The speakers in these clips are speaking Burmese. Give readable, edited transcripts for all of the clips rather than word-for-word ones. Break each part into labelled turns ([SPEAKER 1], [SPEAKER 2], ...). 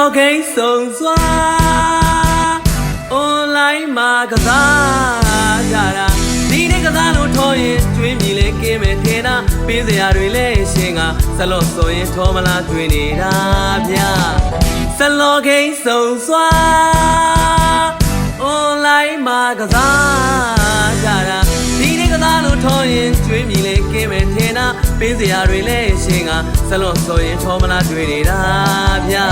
[SPEAKER 1] လောကိန်းဆုံစွာ online မှာကစားကြတာဒီနေ့ကစားလို့ထော်ရင်ကျွေးမြည်လဲကင်းမဲ့ထင်တာပေးစရာတွေလဲရှင်ကစလော့ဆိုရင်ထော်မလားကျွေးနေတာဗျာစလောကိန်းဆုံစွာ online မှာကစားကြတာဒီနေ့ကစားလို့ထော်ရင်ကျွေးမြည်လဲကင်းမဲ့ထင်တာပေးစရာတွေလဲရှင်ကစလော့ဆိုရင်ထော်မလားကျွေးနေတာဗျာ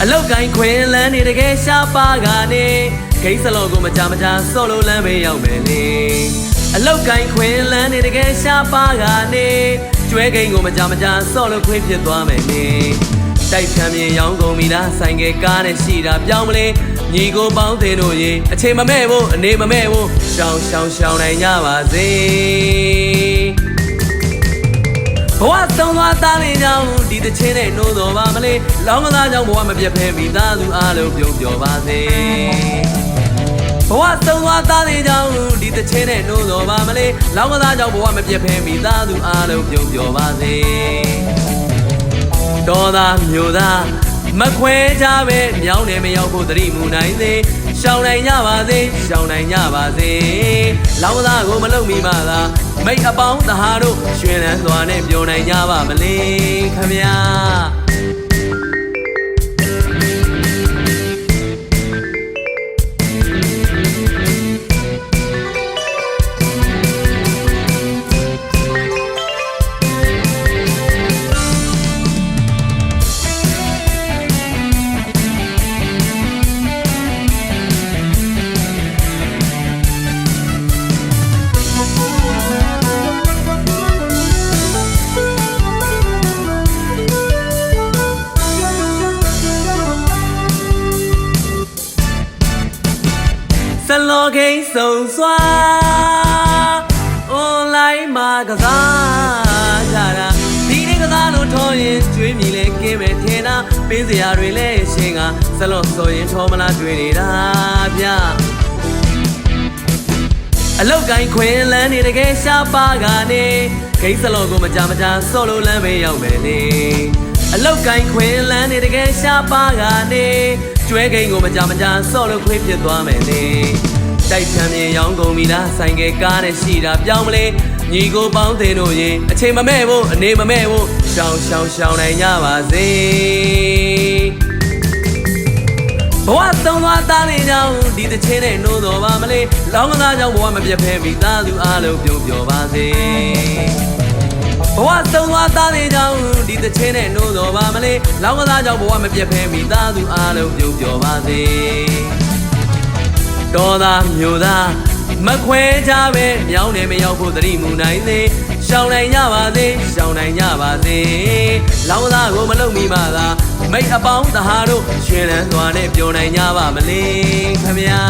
[SPEAKER 1] အလောက်ကိုင်းခွင်လန်းနေတကယ်ရှားပါကနေဂိမ်းစလောကိုမကြမကြဆော့လို့လမ်းပဲရောက်မယ်လေအလောက်ကိုင်းခွင်လန်းနေတကယ်ရှားပါကနေကျွဲဂိမ်းကိုမကြမကြဆော့လို့ခွင့်ဖြစ်သွားမယ်လေတိုက်ဖြံမြေရောင်းကုန်ပြီလားဆိုင်ကကားနဲ့ရှိတာပြောင်းမလဲညီကိုပေါင်းတင်တို့ရေအချိန်မမဲ့ဘူးအနေမမဲ့ဘူးရှောင်းနိုင်ကြပါစေဘဝဆုံးသွားသားလေးကြောင့်ဒီတချင်းနဲ့နှိုးတော်ပါမလေးလောင်းကစားကြောင့်ဘဝမပြတ်ဖဲမိသားစုအားလုံးပြုံးပျော်ပါစေဘဝဆုံးသွားသားလေးကြောင့်ဒီတချင်းနဲ့နှိုးတော်ပါမလေးလောင်းကစားကြောင့်ဘဝမပြတ်ဖဲမိသားစုအားလုံးပြုံးပျော်ပါစေတော်သားမျိုးသားမခွဲကြပဲမြောင်းနေမရောက်ဖို့သတိမူနိုင်စေရှောင်းနိုင်ကြပါစေရှောင်းနိုင်ကြပါစေလောင်းကစားကိုမလုံမိပါလားမိတ်အပေါင်းသဟာတို့ရွှင်လန်းစွာနဲ့ပြောနိုင်ကြပါမလဲခမညာစလောကိန်းဆုံစွာ online မှာကစားကြတာဒီနေ့ကစားလို့ထော်ရင်ကျွေးမြည်လဲကင်းမဲ့ထင်တာပေးစရာတွေလဲရှင်ကစလော့ဆိုရင်ထော်မလားတွေ့နေတာဗျာအလောက်ကိုင်းခွင်လန်းနေတကယ်ရှားပါကနေဂိမ်းစလော့ကိုမကြမကြဆော့လို့လမ်းပဲရောက်မယ်လေအလောက်ကိုင်းခွင်လန်းနေတကယ်ရှားပါကနေကျွဲဂိမ်းကိုမကြမကြဆော့လို့ခွင့်ဖြစ်သွားမယ်လေတိုက်ဖြံမြေရောင်းကုန်ပြီလားဆိုင်ကကားနဲ့ရှိတာပြောင်းမလဲညီကိုပေါင်းတင်တို့ရေအချိန်မမဲ့ဘူးအနေမမဲ့ဘူးရှောင်းနိုင်ကြပါစေဘဝသုံးသွားသားလေးကြောင့်ဒီတချင်းနဲ့နှိုးတော်ပါမလဲလောင်းကစားကြောင့်ဘဝမပြတ်ဖဲမိသားစုအားလုံးပြုံးပျော်ပါစေဘဝဆုံးသွားသားလေးကြောင့်ဒီတချင်းနဲ့နှိုးတော်ပါမလဲလောင်းကစားကြောင့်ဘဝမပြတ်ဖဲမိသားစုအားလုံးပြုံးပျော်ပါစေတော်သားမျိုးသားမခွဲကြပဲမြောင်းနေမရောက်ဖို့သတိမူနိုင်စေရှောင်းနိုင်ကြပါစေရှောင်းနိုင်ကြပါစေလောင်းကစားကိုမလုံမိပါလားမိတ်အပေါင်းသဟာတို့ရွှင်လန်းစွာနဲ့ပြောနိုင်ကြပါမလဲခမညာ